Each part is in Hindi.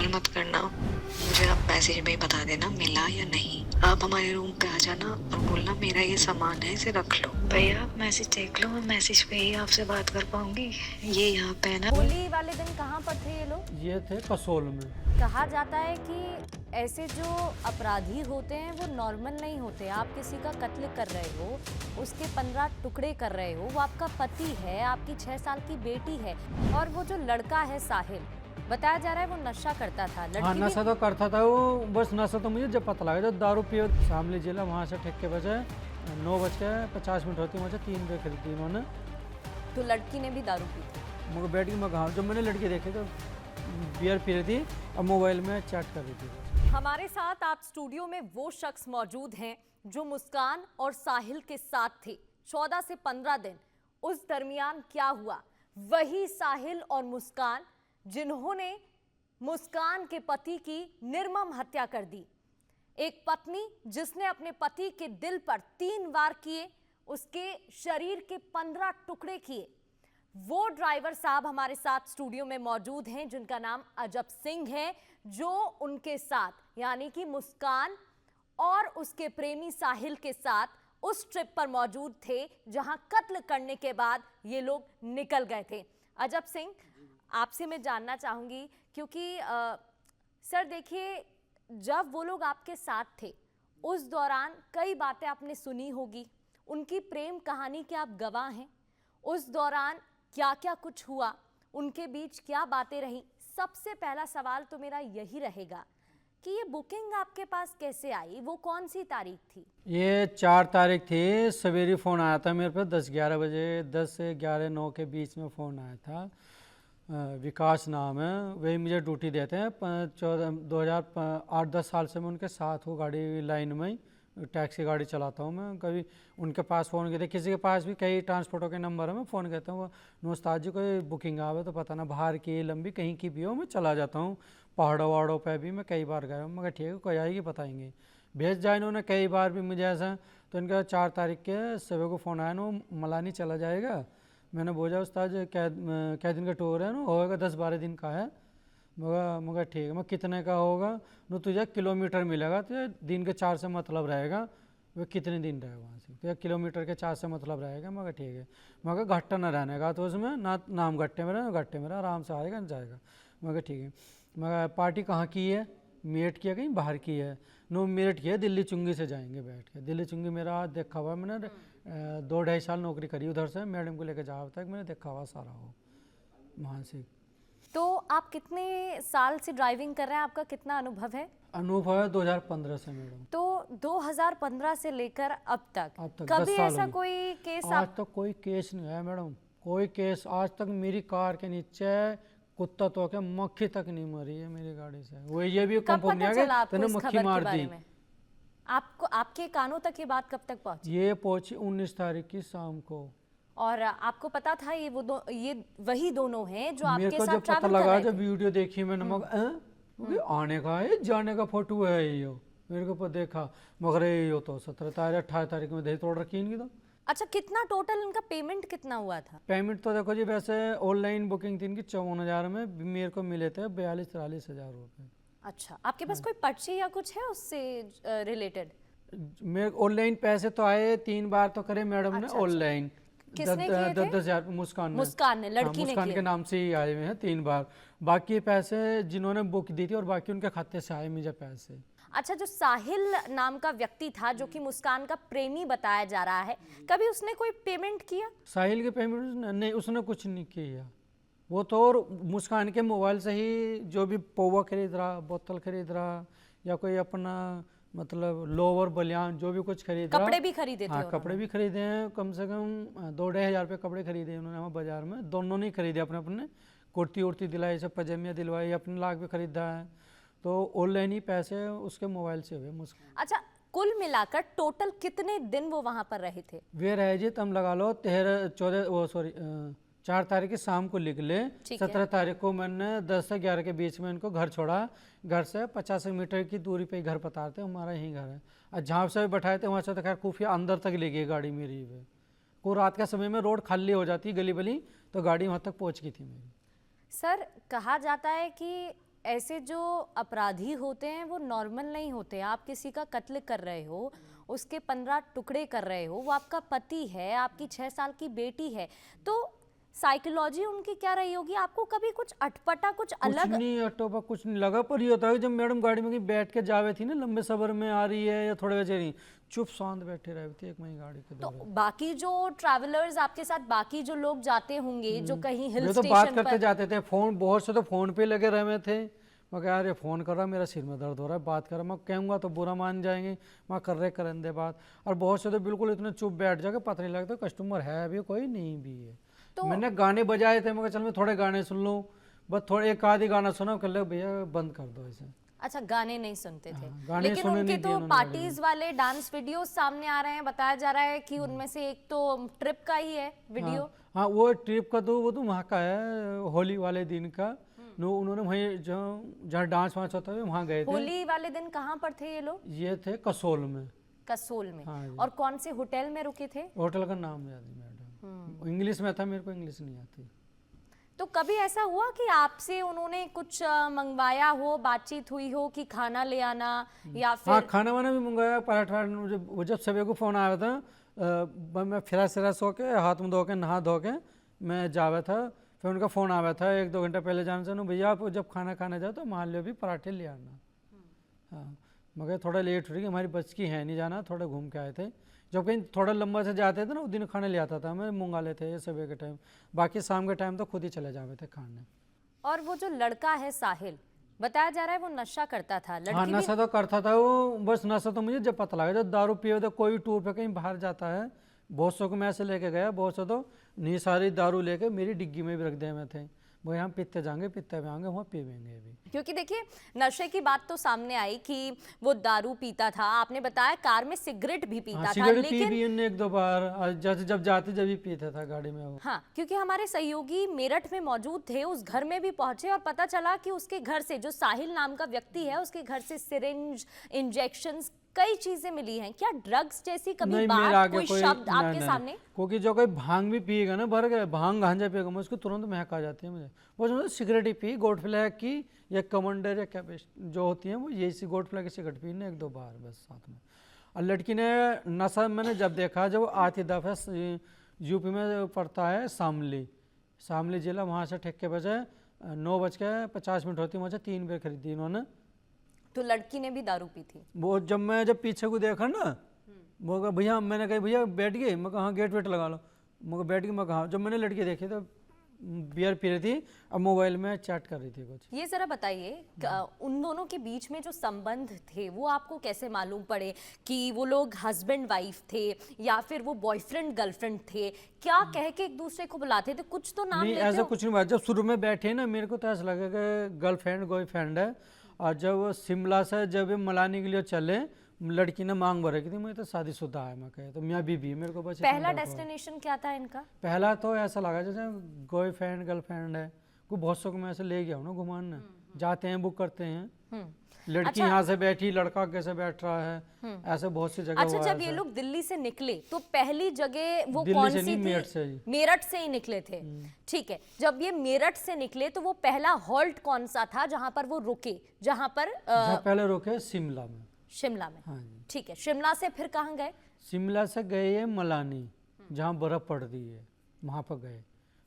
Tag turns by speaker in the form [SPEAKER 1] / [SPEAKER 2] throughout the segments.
[SPEAKER 1] कॉल मत करना, मुझे आप मैसेज में ही बता देना मिला या नहीं। आप हमारे रूम पे आ जाना और बोलना मेरा ये सामान है, इसे रख लो। भैया आप मैसेज देख लो, मैं मैसेज पे ही आपसे बात कर पाऊंगी। ये यहाँ पे है ना।
[SPEAKER 2] होली वाले दिन कहाँ पर थे ये लोग?
[SPEAKER 3] ये थे कसोल में।
[SPEAKER 2] कहा जाता है कि ऐसे जो अपराधी होते हैं वो नॉर्मल नहीं होते। आप किसी का कत्ल कर रहे हो, उसके 15 टुकड़े कर रहे हो, वो आपका पति है, आपकी 6 साल की बेटी है। और वो जो लड़का है साहिल, बताया जा रहा है वो नशा करता था।
[SPEAKER 3] हाँ, नशा तो करता था वो। बस नशा तो मुझे जब पता लगा जब दारू पियो शामली जिला वहाँ से ठेक के बजे 9:50 होती, वहाँ से 3 बजे खरीदी उन्होंने।
[SPEAKER 2] तो लड़की ने भी दारू पी थी?
[SPEAKER 3] मुझे बैठ के मैं कहा, जब मैंने लड़की देखी तो बियर पी रही थी और मोबाइल में चैट कर रही थी।
[SPEAKER 2] हमारे साथ आप स्टूडियो में वो शख्स मौजूद हैं जो मुस्कान और साहिल के साथ थे 14 से 15 दिन। उस दरमियान क्या हुआ? वही साहिल और मुस्कान जिन्होंने मुस्कान के पति की निर्मम हत्या कर दी। एक पत्नी जिसने अपने पति के दिल पर 3 वार किए, उसके शरीर के 15 टुकड़े किए। वो ड्राइवर साहब हमारे साथ स्टूडियो में मौजूद हैं जिनका नाम अजब सिंह है, जो उनके साथ यानी कि मुस्कान और उसके प्रेमी साहिल के साथ उस ट्रिप पर मौजूद थे जहां कत्ल करने के बाद ये लोग निकल गए थे। अजब सिंह, आपसे मैं जानना चाहूंगी क्योंकि सर देखिए, जब वो लोग आपके साथ थे उस दौरान कई बातें आपने सुनी होगी, उनकी प्रेम कहानी के आप गवाह हैं। उस दौरान क्या क्या कुछ हुआ, उनके बीच क्या बातें रहीं। सबसे पहला सवाल तो मेरा यही रहेगा कि ये बुकिंग आपके पास कैसे आई, वो कौन सी तारीख थी?
[SPEAKER 3] ये 4 तारीख थी। सवेरे फ़ोन आया था मेरे पे 10-11 बजे, 10 से 11-9 के बीच में फ़ोन आया था। विकास नाम है, वही मुझे ड्यूटी देते हैं। 2008-10 साल से मैं उनके साथ हूँ, गाड़ी लाइन में ही टैक्सी गाड़ी चलाता हूँ मैं। कभी उनके पास फ़ोन किया, किसी के पास भी कई ट्रांसपोर्टों के नंबर है, मैं फ़ोन कहता हूँ नौस्ताद जी कोई बुकिंग आवे तो पता ना, बाहर की लंबी कहीं की भी हो, मैं चला जाता हूँ। पहाड़ों वहाड़ों पे भी मैं कई बार गया हूँ। मगर ठीक है, कोई आएगी बताएंगे, भेज जाए इन्होंने कई बार भी मुझे ऐसा। तो इनका 4 तारीख के सुबह को फ़ोन आया ना, मलानी चला जाएगा। मैंने बोझा उस्ताद क्या दिन का टूर है ना, होगा 10-12 दिन का है। मगर ठीक है, मैं कितने का होगा न, तुझे किलोमीटर मिलेगा, तुझे दिन के 4 से मतलब रहेगा, वह कितने दिन रहेगा वहाँ से, तो किलोमीटर के 4 से मतलब रहेगा। मगर ठीक है, मगर घट्टा ना रहने का, तो उसमें ना नाम घट्टे में रहे, घट्टे में रहे, आराम से आएगा न जाएगा। मगर ठीक है। मगर पार्टी कहाँ की है? मेरठ की है, कहीं बाहर की है? नो, मेरठ की है, दिल्ली चुंगी से जाएंगे बैठ के। दिल्ली चुंगी मेरा देखा हुआ है, मैंने 2-2.5 साल नौकरी करी उधर से, मैडम को लेकर जाओ तक मैंने देखा हुआ सारा हो वहाँ से।
[SPEAKER 2] तो आप कितने साल से ड्राइविंग कर रहे हैं, आपका कितना अनुभव है?
[SPEAKER 3] अनुभव है 2015 से मैडम।
[SPEAKER 2] तो 2015 से लेकर अब तक
[SPEAKER 3] 10
[SPEAKER 2] कभी
[SPEAKER 3] साल
[SPEAKER 2] ऐसा
[SPEAKER 3] हो गए।
[SPEAKER 2] कोई केस
[SPEAKER 3] आज तक कोई केस नहीं है मैडम, कोई केस आज तक। मेरी कार के नीचे कुत्ता तो क्या मक्खी तक नहीं मरी है मेरी गाड़ी से। वो ये भी
[SPEAKER 2] कब
[SPEAKER 3] कंफर्म नहीं
[SPEAKER 2] पता
[SPEAKER 3] है
[SPEAKER 2] चला
[SPEAKER 3] कि
[SPEAKER 2] आपको
[SPEAKER 3] तूने
[SPEAKER 2] इस
[SPEAKER 3] मक्खी
[SPEAKER 2] खबर के
[SPEAKER 3] मार
[SPEAKER 2] बारे
[SPEAKER 3] दी।
[SPEAKER 2] में? आपको, आपके कानों तक ये बात कब तक पहुंची?
[SPEAKER 3] ये पहुंची 19 तारीख की शाम को।
[SPEAKER 2] और आपको पता था ये वही दोनों हैं जो
[SPEAKER 3] मेरे
[SPEAKER 2] आपके
[SPEAKER 3] को
[SPEAKER 2] साथ
[SPEAKER 3] जब पता
[SPEAKER 2] ट्रैवल कर
[SPEAKER 3] लगा,
[SPEAKER 2] रहे
[SPEAKER 3] जब
[SPEAKER 2] थे?
[SPEAKER 3] वीडियो देखी मैंने, मगर आने का है जाने का फोटो है ये, मेरे को ऊपर देखा। मगर ये तो 17 तारीख 18 तारीख में दही तोड़ रखी इनकी। तो
[SPEAKER 2] अच्छा, कितना टोटल इनका पेमेंट कितना हुआ था?
[SPEAKER 3] पेमेंट तो देखो जी, वैसे ऑनलाइन बुकिंग थी इनकी 54,000 में, मेरे को मिले थे 42-43 हज़ार रुपये।
[SPEAKER 2] अच्छा, आपके पास कोई पर्ची या कुछ है उससे रिलेटेड?
[SPEAKER 3] मेरे ऑनलाइन पैसे तो आए 3 बार तो करे मैडम ने
[SPEAKER 2] अच्छा,
[SPEAKER 3] ऑनलाइन।
[SPEAKER 2] किसने किए थे?
[SPEAKER 3] 10,000 मुस्कान ने।
[SPEAKER 2] मुस्कान ने,
[SPEAKER 3] हाँ,
[SPEAKER 2] लड़की ने
[SPEAKER 3] मुस्कान
[SPEAKER 2] किए
[SPEAKER 3] के
[SPEAKER 2] थे।
[SPEAKER 3] नाम से ही आए हुए हैं 3 बार। बाकी पैसे जिन्होंने बुक दी थी और बाकी उनके खाते से आए मुझे पैसे।
[SPEAKER 2] अच्छा, जो साहिल नाम का व्यक्ति था जो कि मुस्कान का प्रेमी बताया जा रहा है, कभी उसने कोई पेमेंट किया?
[SPEAKER 3] साहिल के पेमेंट नहीं, उसने कुछ नहीं किया। वो तो और मुस्कान के मोबाइल से ही जो भी पौवा खरीद रहा, बोतल खरीद रहा, या कोई अपना मतलब लोवर बलियान जो भी कुछ खरीद रहा।
[SPEAKER 2] कपड़े भी खरीदे थे?
[SPEAKER 3] हाँ, कपड़े भी खरीदे हैं, कम से कम 2-2.5 हज़ार रुपये कपड़े खरीदे हैं उन्होंने वहाँ बाजार में। दोनों नहीं खरीदे अपने अपने, कुर्ती उर्ती दिलाई, सब पजामियाँ दिलवाई, अपने लाख भी खरीदा है। तो ऑनलाइन ही पैसे उसके मोबाइल से हुए मुस्कान।
[SPEAKER 2] अच्छा, कुल मिलाकर टोटल कितने दिन वो वहां पर रहे थे?
[SPEAKER 3] वे रहे जी, तम लगा लो 4 तारीख की शाम को निकले। 17 तारीख को मैंने 10 से 11 के बीच में इनको घर छोड़ा। घर से 50 मीटर की दूरी पे ही घर बताते, हमारा यही घर है। और जहाँ से बैठाए थे वहाँ से तो खैर खुफिया अंदर तक ले गई गाड़ी मेरी पे। को रात का समय में रोड खाली हो जाती गली बली, तो गाड़ी वहाँ तक पहुँच गई थी मेरी।
[SPEAKER 2] सर, कहा जाता है कि ऐसे जो अपराधी होते हैं वो नॉर्मल नहीं होते। आप किसी का कत्ल कर रहे हो, उसके 15 टुकड़े कर रहे हो, वो आपका पति है, आपकी 6 साल की बेटी है, तो साइकोलॉजी उनकी क्या रही होगी? आपको कभी कुछ अटपटा, कुछ अलग?
[SPEAKER 3] कुछ नहीं अटोपा, कुछ नहीं लगा। पर ये होता है कि जब मैडम गाड़ी में कहीं बैठ के जावे थी ना, लंबे सफर में आ रही है या थोड़े बजे नहीं, चुप शांत बैठे रहे थे एक महीने गाड़ी के
[SPEAKER 2] तो
[SPEAKER 3] दौरान।
[SPEAKER 2] बाकी जो ट्रैवलर्स आपके साथ, बाकी जो लोग जाते होंगे जो कहीं हिल
[SPEAKER 3] ये तो बात
[SPEAKER 2] स्टेशन
[SPEAKER 3] करते
[SPEAKER 2] पर,
[SPEAKER 3] जाते थे, फोन बहुत से तो फोन पे लगे रहे हुए थे। मैं कहा यार ये फ़ोन कर रहा, मेरा सिर में दर्द हो रहा है, बात कर रहा, मैं कहूँगा तो बुरा मान जाएंगे, मैं कर रहे करन दे बात। और बहुत से तो बिल्कुल इतने चुप बैठ जाके पता नहीं लगता कस्टमर है भी कोई नहीं भी है।
[SPEAKER 2] तो
[SPEAKER 3] मैंने गाने बजाए थे, मैं कहा चल मैं थोड़े गाने सुन लूँ, बस थोड़े एक आधी गाना सुना, कर ले भैया बंद कर दो ऐसे।
[SPEAKER 2] अच्छा, गाने नहीं सुनते थे।
[SPEAKER 3] गाने
[SPEAKER 2] लेकिन
[SPEAKER 3] सुने
[SPEAKER 2] उनके
[SPEAKER 3] नहीं
[SPEAKER 2] तो
[SPEAKER 3] दिए उन्होंने
[SPEAKER 2] पार्टीज वाले डांस वीडियो सामने आ रहे हैं, बताया जा रहा है कि उनमें से एक तो ट्रिप का ही है वीडियो।
[SPEAKER 3] हाँ वो ट्रिप का तो वो तो वहाँ का है, होली वाले दिन का। नो उन्होंने वहीं जहाँ डांस वांस होता है वहाँ गए थे।
[SPEAKER 2] होली वाले दिन कहाँ पर थे ये लोग?
[SPEAKER 3] ये थे कसोल में।
[SPEAKER 2] कसोल में।
[SPEAKER 3] हाँ जी।
[SPEAKER 2] और कौन से होटल में रुके थे?
[SPEAKER 3] होटल का नाम याद नहीं मैडम, इंग्लिश में था, मेरे को इंग्लिश नहीं आती।
[SPEAKER 2] तो कभी ऐसा हुआ कि आपसे उन्होंने कुछ मंगवाया हो, बातचीत हुई हो कि खाना ले आना या
[SPEAKER 3] हाँ
[SPEAKER 2] फिर?
[SPEAKER 3] खाना वाना भी मंगाया, पराठा। जब सुबह को फ़ोन आया था, मैं फिरा सिरा सो के हाथ मुँह धो के नहा धो के मैं जावा था, फिर उनका फ़ोन आया था 1-2 घंटा पहले जाने से, भैया आप जब खाना खाने जाओ तो मान लो भी पराठे ले आना। हाँ मगर थोड़ा लेट हो रही, हमारी बच की है नहीं जाना, थोड़ा घूम के आए थे। जब कहीं थोड़ा लंबा से जाते थे ना, उस दिन खाने ले आता था, मैं मंगा लेते ये सुबह के टाइम, बाकी शाम के टाइम तो खुद ही चले जाते थे खाने।
[SPEAKER 2] और वो जो लड़का है साहिल, बताया जा रहा है वो नशा करता था।
[SPEAKER 3] हाँ
[SPEAKER 2] लड़की
[SPEAKER 3] नशा तो करता था वो, बस नशा तो मुझे जब पता लगा, जब दारू पिए तो कोई टूर पे कहीं बाहर जाता है, बहुत सौ को मैं ऐसे लेके गया, बहुत से तो नहीं सारी दारू लेके मेरी डिग्गी में भी रख दिए मैं थे, वो हम पीते जाएंगे पीते में आएंगे, वहाँ पीवेंगे अभी।
[SPEAKER 2] क्योंकि देखिए नशे की बात तो सामने आई कि वो दारू पीता था, आपने बताया कार में सिगरेट भी पीता था,
[SPEAKER 3] सिगरेट पी
[SPEAKER 2] लेकिन
[SPEAKER 3] भी इनने 1-2 बार, और जब जाते जब भी पीता था गाड़ी में वो।
[SPEAKER 2] हाँ, क्योंकि हमारे सहयोगी मेरठ में मौजूद थे, उस घर में भी पहुंचे और पता चला कि उसके घर से, जो साहिल नाम का व्यक्ति है, उसके घर से सिरिंज, इंजेक्शंस, कई चीजें मिली हैं। क्या ड्रग्स जैसी कभी
[SPEAKER 3] नहीं मेरे
[SPEAKER 2] बात,
[SPEAKER 3] आगे
[SPEAKER 2] कोई शब्द
[SPEAKER 3] नहीं,
[SPEAKER 2] आपके
[SPEAKER 3] नहीं,
[SPEAKER 2] सामने?
[SPEAKER 3] क्योंकि जो कोई भांग भी पिएगा ना, भर गए भांग गांजा पिएगा, मैं उसको तुरंत महक आ जाती है मुझे। वो जो सिगरेट ही पी, गोल्ड फ्लैग की या कमांडर या क्या जो होती है वो, यही सी गोल्ड फ्लैग की सिगरेट पी ने 1-2 बार बस साथ में। और लड़की ने नशा मैंने जब देखा, जब आती दफा यूपी में पड़ता है शामली जिला, वहाँ से ठेके बजे 9:50 होती, वहाँ से 3 बेर खरीदी इन्होंने।
[SPEAKER 2] तो लड़की ने भी दारू पी थी?
[SPEAKER 3] वो जब पीछे को देखा ना, वो कहा भैया, मैंने कहा भैया बैठ गए, मैं कहा हाँ गेट वेट लगा लो, मैं बैठ गई, मैं कहा। जब मैंने लड़की देखी तो बियर पी रही थी और मोबाइल में चैट कर रही थी कुछ।
[SPEAKER 2] ये जरा बताइए उन दोनों के बीच में जो संबंध थे वो आपको कैसे मालूम पड़े कि वो लोग हस्बैंड वाइफ थे या फिर वो बॉयफ्रेंड गर्लफ्रेंड थे? क्या कह के एक दूसरे को बुलाते थे? कुछ तो नाम
[SPEAKER 3] नहीं
[SPEAKER 2] लेते
[SPEAKER 3] ऐसा
[SPEAKER 2] हो?
[SPEAKER 3] कुछ नहीं बात। जब शुरू में बैठे ना, मेरे को तो ऐसा लगा कि गर्लफ्रेंड बॉयफ्रेंड है। और जब शिमला से जब मनाली के लिए चले, लड़की ने मांग भर रखी थी, मैं तो शादीशुदा है, मैं कहे तो मियाँ बीबी, मेरे को बस
[SPEAKER 2] पहला डेस्टिनेशन क्या था इनका?
[SPEAKER 3] पहला तो ऐसा लगा जैसे बॉयफ्रेंड गर्लफ्रेंड है, को बहुत सौ को मैं ऐसे ले गया हूँ ना घुमाने, जाते हैं बुक करते हैं, लड़की यहाँ से बैठी, लड़का कैसे बैठ रहा है, ऐसे बहुत सी जगह।
[SPEAKER 2] अच्छा, जब ये लोग दिल्ली से निकले तो पहली जगह वो
[SPEAKER 3] दिल्ली
[SPEAKER 2] कौन
[SPEAKER 3] से
[SPEAKER 2] सी
[SPEAKER 3] नहीं,
[SPEAKER 2] थी?
[SPEAKER 3] मेरठ से ही।
[SPEAKER 2] मेरठ से ही निकले थे, ठीक है। जब ये मेरठ से निकले तो वो पहला हॉल्ट कौन सा था जहां पर वो रुके, जहां पर
[SPEAKER 3] जहाँ पहले रुके शिमला में।
[SPEAKER 2] शिमला में,
[SPEAKER 3] हाँ जी।
[SPEAKER 2] ठीक है। शिमला से फिर कहाँ गए?
[SPEAKER 3] शिमला से गए है मलानी, जहाँ बर्फ पड़ती है, वहाँ पर गए,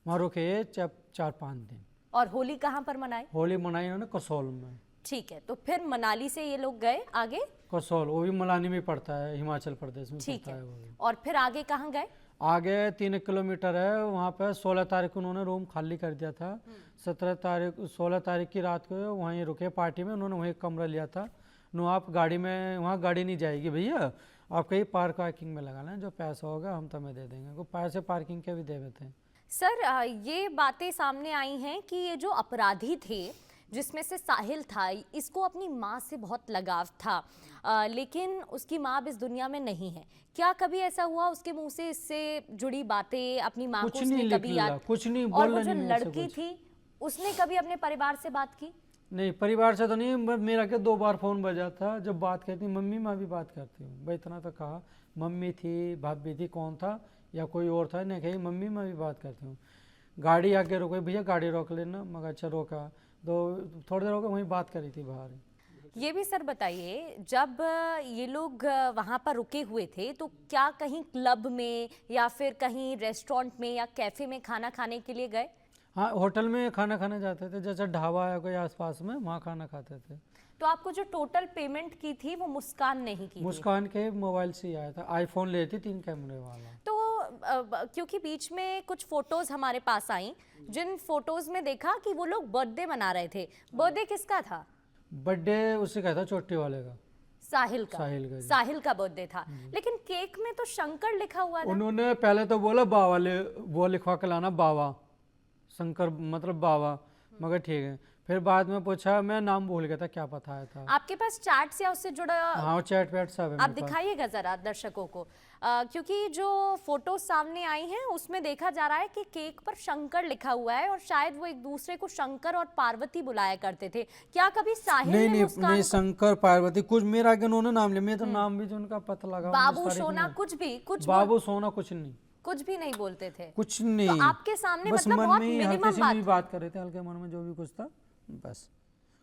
[SPEAKER 3] वहाँ रुके 4-5 दिन।
[SPEAKER 2] और होली कहाँ पर मनाई?
[SPEAKER 3] होली मनाई उन्होंने कसौल में।
[SPEAKER 2] ठीक है, तो फिर मनाली से ये लोग गए आगे?
[SPEAKER 3] कसौल वो भी मलानी में पड़ता है, हिमाचल प्रदेश में
[SPEAKER 2] ठीक
[SPEAKER 3] पड़ता
[SPEAKER 2] है।
[SPEAKER 3] है वो भी।
[SPEAKER 2] और फिर आगे कहाँ गए?
[SPEAKER 3] आगे 3 किलोमीटर है, वहाँ पे 16 तारीख को उन्होंने रूम खाली कर दिया था। 16 तारीख की रात को वहीं रुके पार्टी में, उन्होंने वहीं कमरा लिया था। नो आप गाड़ी में, वहाँ गाड़ी नहीं जाएगी भैया, आप कहीं पार्क वार्किंग में लगा लें, जो पैसा होगा हम तुम्हें दे देंगे। को पैसे पार्किंग के भी दे देते हैं।
[SPEAKER 2] सर ये बातें सामने आई हैं कि ये जो अपराधी थे जिसमें से साहिल था, इसको अपनी माँ से बहुत लगाव था, लेकिन उसकी माँ अब इस दुनिया में नहीं है। क्या कभी ऐसा हुआ उसके मुंह से इससे जुड़ी बातें अपनी माँ को उसने कभी याद?
[SPEAKER 3] कुछ नहीं
[SPEAKER 2] और
[SPEAKER 3] बोला
[SPEAKER 2] वो जो
[SPEAKER 3] नहीं
[SPEAKER 2] लड़की थी उसने कभी अपने परिवार से बात की?
[SPEAKER 3] नहीं, परिवार से तो नहीं, मेरा क्या 2 बार फ़ोन बजा था, जब बात करती मम्मी मैं भी बात करती हूँ, भाई इतना तो कहा। मम्मी थी, भाभी थी, कौन था या कोई और था, नहीं कही मम्मी मैं भी बात करती हूँ। गाड़ी आगे रोको, भैया गाड़ी रोक लेना, मगर अच्छा रोका। तो थोड़ी देर हो गई वहीं बात करी थी बाहर ही।
[SPEAKER 2] ये भी सर बताइए, जब ये लोग वहाँ पर रुके हुए थे तो क्या कहीं क्लब में या फिर कहीं रेस्टोरेंट में या कैफे में खाना खाने के लिए गए?
[SPEAKER 3] हाँ, होटल में खाना खाने जाते थे, जैसे ढाबा है कोई आसपास में, वहाँ खाना खाते थे।
[SPEAKER 2] तो आपको जो टोटल पेमेंट की थी वो मुस्कान नहीं की थी?
[SPEAKER 3] मुस्कान के मोबाइल से ही आया था, आईफोन ले थी 3 कैमरे वाला।
[SPEAKER 2] तो क्योंकि बीच में कुछ फोटोज हमारे पास आई, जिन फोटोज में देखा कि वो लोग बर्थडे मना रहे थे। बर्थडे किसका था?
[SPEAKER 3] बर्थडे उससे कहा था चोटी वाले का,
[SPEAKER 2] साहिल का।
[SPEAKER 3] साहिल का जी।
[SPEAKER 2] साहिल का बर्थडे था, लेकिन केक में तो शंकर लिखा हुआ था।
[SPEAKER 3] उन्होंने पहले तो बोला बाबा वो लिखवा के लाना, बाबा शंकर मतलब बाबा, मगर ठीक है। फिर बाद में पूछा, मैं नाम भूल गया था, क्या पता है था।
[SPEAKER 2] आपके पास चैट्स या उससे जुड़ा?
[SPEAKER 3] हाँ, चैट वैट सब है
[SPEAKER 2] आप
[SPEAKER 3] मेरे पास।
[SPEAKER 2] दिखाइएगा जरा दर्शकों को, क्योंकि जो फोटो सामने आई हैं उसमें देखा जा रहा है कि केक पर शंकर लिखा हुआ है और शायद वो एक दूसरे को शंकर और पार्वती बुलाया करते थे। क्या कभी साहिल
[SPEAKER 3] नहीं
[SPEAKER 2] ने
[SPEAKER 3] नहीं
[SPEAKER 2] मुस्कान
[SPEAKER 3] नहीं,
[SPEAKER 2] को
[SPEAKER 3] शंकर पार्वती कुछ मेरा आगे उन्होंने नाम लिया, मैं तो नाम भी जो उनका पता लगा।
[SPEAKER 2] बाबू सोना कुछ
[SPEAKER 3] बाबू सोना कुछ
[SPEAKER 2] भी नहीं बोलते थे?
[SPEAKER 3] कुछ नहीं।
[SPEAKER 2] तो आपके सामने
[SPEAKER 3] बस
[SPEAKER 2] मतलब
[SPEAKER 3] मन
[SPEAKER 2] बहुत
[SPEAKER 3] में ही
[SPEAKER 2] मिनिमम
[SPEAKER 3] हल्के से
[SPEAKER 2] बात।
[SPEAKER 3] भी बात कर रहे थे, हल्के मन में जो भी कुछ था, बस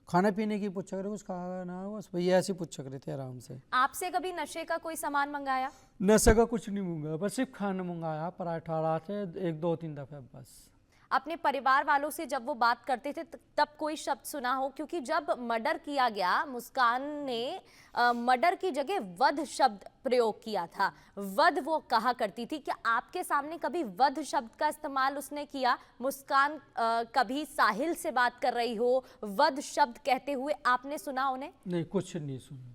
[SPEAKER 3] खाने पीने की पूछा करे, कुछ खाना ना, बस भैया ऐसे पूछा करे थे आराम से।
[SPEAKER 2] आपसे कभी नशे का कोई सामान मंगाया?
[SPEAKER 3] नशे का कुछ नहीं मंगाया, बस सिर्फ खाना मंगाया, पराठा थे 1-2-3 दफे बस।
[SPEAKER 2] अपने परिवार वालों से जब वो बात करते थे तब कोई शब्द सुना हो? क्योंकि जब मर्डर किया गया, मुस्कान ने मर्डर की जगह वध शब्द प्रयोग किया था। वध वो कहा करती थी, क्या आपके सामने कभी वध शब्द का इस्तेमाल उसने किया? मुस्कान कभी साहिल से बात कर रही हो, वध शब्द कहते हुए आपने सुना उन्हें?
[SPEAKER 3] नहीं, कुछ नहीं सुना,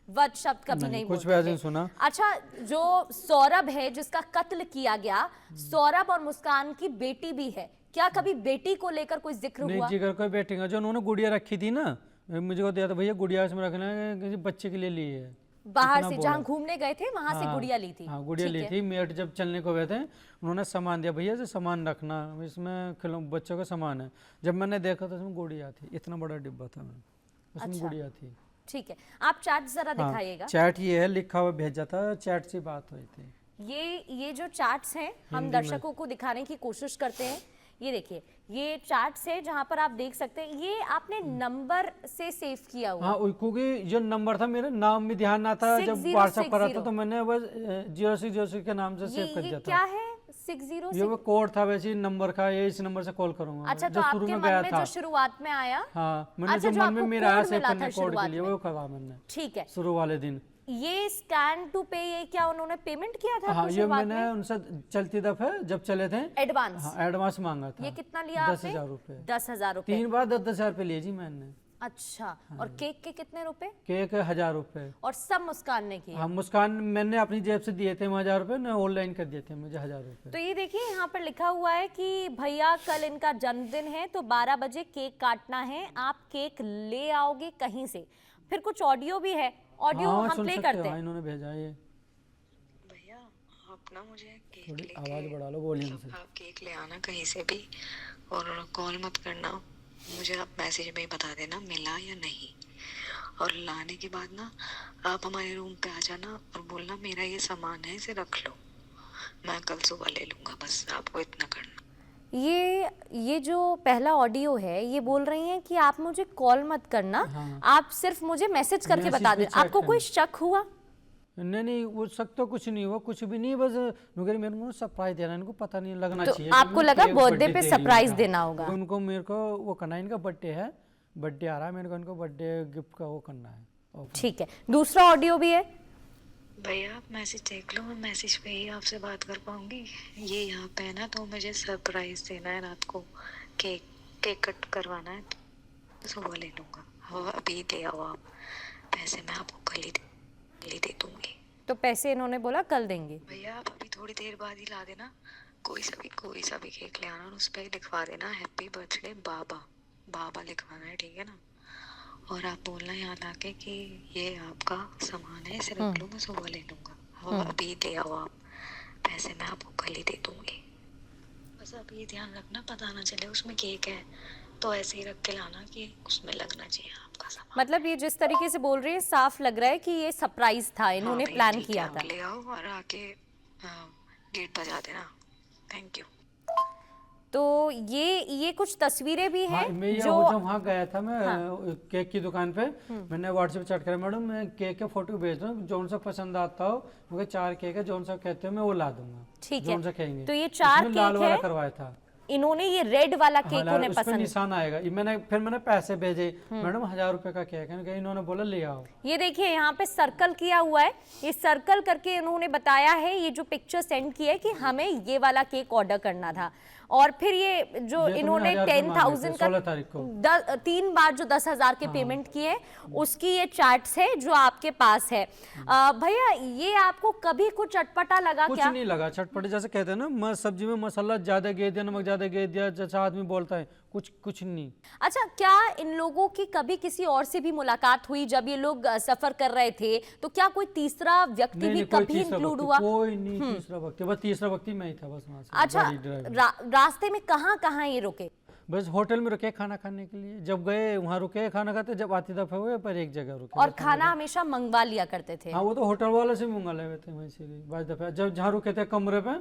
[SPEAKER 2] वध शब्द कभी नहीं
[SPEAKER 3] कुछ
[SPEAKER 2] बोलते
[SPEAKER 3] वैसे
[SPEAKER 2] थे।
[SPEAKER 3] सुना।
[SPEAKER 2] अच्छा, जो सौरभ है जिसका कत्ल किया गया, सौरभ और मुस्कान की बेटी भी है, क्या कभी बेटी को लेकर कोई जिक्र
[SPEAKER 3] नहीं,
[SPEAKER 2] हुआ?
[SPEAKER 3] जिगर कोई बैठेगा, जो उन्होंने गुड़िया रखी थी ना, मुझे को दिया था, भैया गुड़िया इसमें रखना है, किसी बच्चे के लिए ली है।
[SPEAKER 2] बाहर
[SPEAKER 3] इतना
[SPEAKER 2] से
[SPEAKER 3] बोला।
[SPEAKER 2] जहाँ घूमने गए थे वहां से
[SPEAKER 3] हाँ,
[SPEAKER 2] गुड़िया ली थी?
[SPEAKER 3] हाँ, गुड़िया
[SPEAKER 2] ठीक
[SPEAKER 3] ली
[SPEAKER 2] है।
[SPEAKER 3] थी। मेट जब चलने को गए थे, उन्होंने सामान दिया, भैया से सामान रखना, इसमें बच्चों का सामान है। जब मैंने देखा तो उसमें गुड़िया थी, इतना बड़ा डिब्बा था, उसमें
[SPEAKER 2] अच्छा।
[SPEAKER 3] गुड़िया थी।
[SPEAKER 2] ठीक है, आप चैट जरा
[SPEAKER 3] हाँ,
[SPEAKER 2] दिखाइएगा।
[SPEAKER 3] चैट ये है, लिखा हुआ भेजा था, चैट से बात हुई थी।
[SPEAKER 2] ये जो चैट्स हैं हम
[SPEAKER 3] हिंदी में।
[SPEAKER 2] दर्शकों को दिखाने की कोशिश करते हैं। ये देखिए, ये चैट्स है जहां पर आप देख सकते हैं, ये आपने नंबर से सेव किया हुआ।
[SPEAKER 3] हाँ, क्योंकि जो नंबर था, मेरा नाम भी ध्यान ना था, जब
[SPEAKER 2] 6060
[SPEAKER 3] व्हाट्सएप करा था तो मैंने बस 0606 के नाम से सेव कर
[SPEAKER 2] ये
[SPEAKER 3] दिया
[SPEAKER 2] क्या
[SPEAKER 3] था।
[SPEAKER 2] है? 60
[SPEAKER 3] ये वो कोड था वैसे ही नंबर का, ये इस नंबर से कॉल करूंगा।
[SPEAKER 2] अच्छा, तो
[SPEAKER 3] जो शुरू
[SPEAKER 2] आपके
[SPEAKER 3] में
[SPEAKER 2] मन
[SPEAKER 3] गया
[SPEAKER 2] में
[SPEAKER 3] था,
[SPEAKER 2] जो शुरुआत में आया,
[SPEAKER 3] हाँ, मैंने
[SPEAKER 2] अच्छा,
[SPEAKER 3] जो
[SPEAKER 2] जो
[SPEAKER 3] मन में
[SPEAKER 2] आपको
[SPEAKER 3] मेरा आया
[SPEAKER 2] कोड
[SPEAKER 3] सेव
[SPEAKER 2] मिला था
[SPEAKER 3] करने कोड
[SPEAKER 2] शुरुआत
[SPEAKER 3] के लिए,
[SPEAKER 2] में।
[SPEAKER 3] वो करा मैंने
[SPEAKER 2] ठीक है।
[SPEAKER 3] शुरू वाले दिन।
[SPEAKER 2] ये स्कैन टू पे, ये क्या उन्होंने पेमेंट किया था
[SPEAKER 3] हाँ,
[SPEAKER 2] आपको
[SPEAKER 3] ये
[SPEAKER 2] शुरुआत
[SPEAKER 3] मैंने
[SPEAKER 2] में?
[SPEAKER 3] उनसे चलती दफे जब चले थे,
[SPEAKER 2] एडवांस?
[SPEAKER 3] हाँ, एडवांस मांगा था।
[SPEAKER 2] ये कितना लिया
[SPEAKER 3] 10,000 रुपए।
[SPEAKER 2] 10,000 रुपए।
[SPEAKER 3] 3 बार 10,000 रुपए लिए जी मैंने।
[SPEAKER 2] अच्छा, और केक के कितने रुपए?
[SPEAKER 3] केक 1,000 रुपए।
[SPEAKER 2] और सब मुस्कान ने किए?
[SPEAKER 3] हाँ, मुस्कान मैंने अपनी जेब से दिए थे 1,000 रुपए, ने ऑनलाइन कर दिए थे मुझे 1,000 रुपए।
[SPEAKER 2] तो ये देखिए, यहाँ पर लिखा हुआ है कि भैया कल इनका जन्मदिन है तो 12 बजे केक काटना है, आप केक ले आओगे कहीं से। फिर कुछ ऑडियो भी है, ऑडियो
[SPEAKER 3] हाँ,
[SPEAKER 2] हम
[SPEAKER 3] सुन
[SPEAKER 2] प्ले
[SPEAKER 3] सकते हो,
[SPEAKER 2] करते
[SPEAKER 3] हाँ,
[SPEAKER 2] हैं।
[SPEAKER 3] इन्होंने भेजा है ये।
[SPEAKER 1] भैया आप ना मुझे केक
[SPEAKER 3] थोड़ी
[SPEAKER 1] लेके
[SPEAKER 3] आवाज बढ़ा लो, वॉल्यूम से।
[SPEAKER 1] आप केक ले आना कहीं से भी, और कॉल मत करना, मुझे आप मैसेज में ही बता देना मिला या नहीं। और लाने के बाद ना आप हमारे रूम पे आ जाना और बोलना मेरा ये सामान है, इसे रख लो, मैं कल सुबह ले लूँगा, बस आपको इतना करना।
[SPEAKER 2] ये जो पहला ऑडियो है, ये बोल रही हैं कि आप मुझे कॉल मत करना,
[SPEAKER 3] हाँ।
[SPEAKER 2] आप सिर्फ मुझे मैसेज करके
[SPEAKER 3] मैसेज
[SPEAKER 2] बता
[SPEAKER 3] पे
[SPEAKER 2] दें।
[SPEAKER 3] चेक
[SPEAKER 2] आपको कोई
[SPEAKER 3] करना।
[SPEAKER 2] शक हुआ?
[SPEAKER 3] नहीं नहीं, वो शक तो कुछ नहीं हुआ, कुछ भी नहीं, बस नुगर मेरे को सरप्राइज देना, इनको पता नहीं लगना
[SPEAKER 2] तो
[SPEAKER 3] चाहिए।
[SPEAKER 2] आपको
[SPEAKER 3] कि
[SPEAKER 2] लगा
[SPEAKER 3] केक
[SPEAKER 2] बर्थडे पे
[SPEAKER 3] दे रही
[SPEAKER 2] सरप्राइज
[SPEAKER 3] है।
[SPEAKER 2] देना होगा।
[SPEAKER 3] तो उनको मेरे को वो करना है, इनका बर्थडे है, बर्थडे आ रहा है, मेरे को इनको बर्थडे गिफ्ट का वो करना है।
[SPEAKER 2] ठीक है, दूसरा ऑडियो भी है।
[SPEAKER 1] भैया आप मैसेज देख लो, मैं मैसेज पे ही आपसे बात कर पाऊंगी। ये यहाँ पे है ना, तो मुझे सरप्राइज देना है रात को, केक कट करवाना है, तो सुबह ले लूँगा। हाँ, अभी ले आओ आप, पैसे मैं आपको कल ही दे दूँगी।
[SPEAKER 2] तो पैसे इन्होंने बोला कल देंगे।
[SPEAKER 1] भैया आप अभी थोड़ी देर बाद ही ला देना, कोई सा भी केक ले आना और उस पर लिखवा देना हैप्पी बर्थडे बाबा, बाबा लिखवाना है, ठीक है ना। और आप बोलना यहाँ लाके कि ये आपका सामान है, इसे रख लो, मैं सुबह ले लूँगा। हाँ, अभी ले आओ आप, पैसे मैं आपको कल ही दे दूँगी। बस आप ये ध्यान रखना, पता ना चले उसमें केक है, तो ऐसे ही रख के लाना कि उसमें लगना चाहिए आपका सामान।
[SPEAKER 2] मतलब ये जिस तरीके से बोल रही है, साफ लग रहा है कि ये सरप्राइज था, इन्होंने
[SPEAKER 1] हाँ भैया,
[SPEAKER 2] प्लान
[SPEAKER 1] ठीक है,
[SPEAKER 2] किया
[SPEAKER 1] आप
[SPEAKER 2] था।
[SPEAKER 1] ले आओ और आके गेट बजा देना। Thank you.
[SPEAKER 2] तो ये कुछ तस्वीरें भी हैं
[SPEAKER 3] हाँ, मैं ये
[SPEAKER 2] जो
[SPEAKER 3] जब वहाँ गया था मैं केक की दुकान पे, मैंने व्हाट्सएप चैट करा, मैडम मैं केक के फोटो भेज रहा हूँ, जौन सा पसंद आता हो मुझे 4 केक है, जौन सा कहते हो मैं वो ला दूंगा।
[SPEAKER 2] ठीक है,
[SPEAKER 3] जौन सा कहेंगे।
[SPEAKER 2] तो ये 4
[SPEAKER 3] इसमें लाल
[SPEAKER 2] केक
[SPEAKER 3] वाला
[SPEAKER 2] है,
[SPEAKER 3] करवाया था।
[SPEAKER 2] इन्होंने ये रेड वाला केक उन्हें
[SPEAKER 3] उस पे
[SPEAKER 2] पसंद।
[SPEAKER 3] निशान आएगा। फिर मैंने पैसे भेजे, मैडम 1000 रुपए का केक है, इन्होंने बोला ले आओ।
[SPEAKER 2] ये देखिए यहाँ पे सर्कल किया हुआ है, ये सर्कल करके इन्होंने बताया है, ये जो पिक्चर सेंड की है कि हमें ये वाला केक ऑर्डर करना था। और फिर ये जो इन्होंने 10,000 का
[SPEAKER 3] 16 तारीख को
[SPEAKER 2] 3 बार जो 10,000 के पेमेंट किए, उसकी ये चार्ट्स है जो आपके पास है। भैया ये आपको कभी कुछ अटपटा लगा
[SPEAKER 3] कुछ
[SPEAKER 2] क्या?
[SPEAKER 3] नहीं लगा चटपटे, जैसे कहते हैं ना सब्जी में मसाला ज्यादा गे दिया, नमक ज्यादा गे दिया, जैसा आदमी बोलता है, कुछ नहीं।
[SPEAKER 2] अच्छा, क्या इन लोगों की कभी किसी और से भी मुलाकात हुई जब ये लोग सफर कर रहे थे? तो क्या कोई तीसरा व्यक्ति भी कभी इंक्लूड हुआ?
[SPEAKER 3] कोई नहीं, तीसरा व्यक्ति, बस तीसरा व्यक्ति मैं ही था बस वहाँ से।
[SPEAKER 2] अच्छा, रास्ते में कहाँ ये रुके?
[SPEAKER 3] बस होटल में रुके खाना खाने के लिए, जब गए वहाँ रुके खाना खाते, जब आती दफा हुए पर एक जगह रुके।
[SPEAKER 2] और खाना हमेशा मंगवा लिया करते थे?
[SPEAKER 3] हाँ, वो तो होटल वाले से मंगा ले थे वहीं से। बाईस दफा जब जहाँ रुके थे कमरे पे,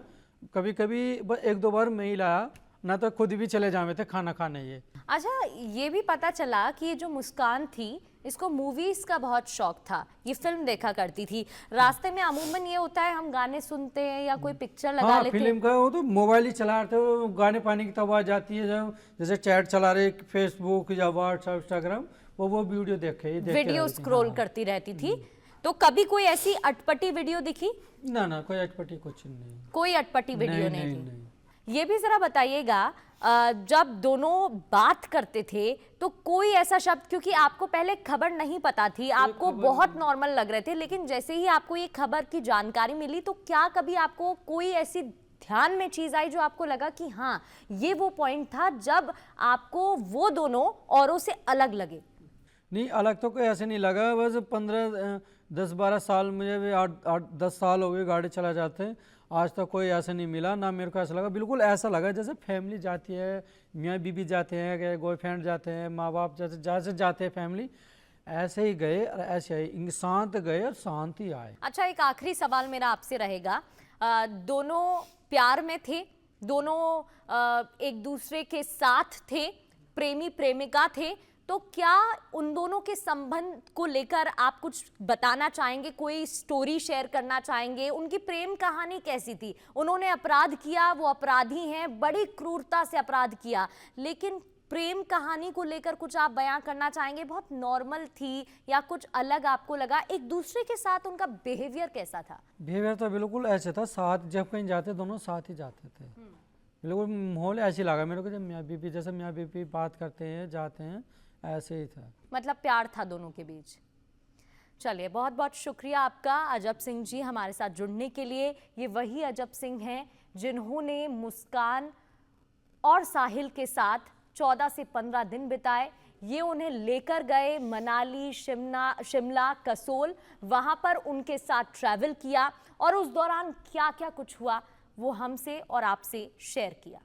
[SPEAKER 3] कभी कभी 1-2 बार मैं ही लाया, ना तो खुद भी चले जावे थे खाना खाने। ये
[SPEAKER 2] अच्छा, ये भी पता चला कि ये जो मुस्कान थी, इसको मूवीज का बहुत शौक था, ये फिल्म देखा करती थी। रास्ते में अमूमन ये होता है हम गाने सुनते हैं या कोई पिक्चर लगा लेते हैं।
[SPEAKER 3] फिल्म का वो तो मोबाइल ही चला रहे थे, गाने पाने की तो आवाज आती है, जब जैसे चैट चला रहे फेसबुक या व्हाट्सएप इंस्टाग्राम, वो वीडियो
[SPEAKER 2] वीडियो स्क्रॉल करती रहती थी। तो कभी कोई ऐसी अटपटी वीडियो दिखी?
[SPEAKER 3] ना, कोई अटपटी कुछ नहीं,
[SPEAKER 2] कोई अटपटी वीडियो नहीं थी। ये भी जरा बताइएगा, जब दोनों बात करते थे तो कोई ऐसा शब्द, क्योंकि आपको पहले खबर नहीं पता थी, आपको बहुत नॉर्मल लग रहे थे, लेकिन जैसे ही आपको ये खबर की जानकारी मिली तो क्या कभी आपको कोई ऐसी ध्यान में चीज आई जो आपको लगा कि हाँ ये वो पॉइंट था जब आपको वो दोनों औरों से अलग लगे?
[SPEAKER 3] नहीं, अलग तो कोई ऐसे नहीं लगा, बस 10-12 साल, मुझे भी 8-10 साल हो गए गाड़ी चला जाते हैं, आज तक कोई ऐसा नहीं मिला ना। मेरे को ऐसा लगा, बिल्कुल ऐसा लगा जैसे फैमिली जाती है, मियाँ बीबी जाते हैं, बॉयफ्रेंड जाते हैं, माँ बाप जैसे जाते हैं फैमिली, ऐसे ही गए और ऐसे ही शांत गए और शांत ही आए।
[SPEAKER 2] अच्छा, एक आखिरी सवाल मेरा आपसे रहेगा, दोनों प्यार में थे, दोनों एक दूसरे के साथ थे, प्रेमी प्रेमिका थे, तो क्या उन दोनों के संबंध को लेकर आप कुछ बताना चाहेंगे, कोई स्टोरी शेयर करना चाहेंगे? उनकी प्रेम कहानी कैसी थी? उन्होंने अपराध किया, वो अपराधी हैं, बड़ी क्रूरता से अपराध किया, लेकिन प्रेम कहानी को लेकर कुछ आप बयां करना चाहेंगे? बहुत नॉर्मल थी या कुछ अलग आपको लगा? एक दूसरे के साथ उनका बिहेवियर कैसा था?
[SPEAKER 3] बिहेवियर तो बिल्कुल ऐसे था, साथ जब कहीं जाते दोनों साथ ही जाते थे, बिल्कुल माहौल ऐसे लगा मेरे को, जब मियाँ बीबी जैसे मियाँ बीबी बात करते हैं जाते हैं, ऐसे ही था, मतलब
[SPEAKER 2] प्यार था दोनों के बीच। चलिए, बहुत बहुत शुक्रिया आपका अजब सिंह जी हमारे साथ जुड़ने के लिए। ये वही अजब सिंह हैं जिन्होंने मुस्कान और साहिल के साथ 14 से 15 दिन बिताए। ये उन्हें लेकर गए मनाली, शिमला, कसोल, वहाँ पर उनके साथ ट्रैवल किया और उस दौरान क्या क्या कुछ हुआ वो हमसे और आपसे शेयर किया।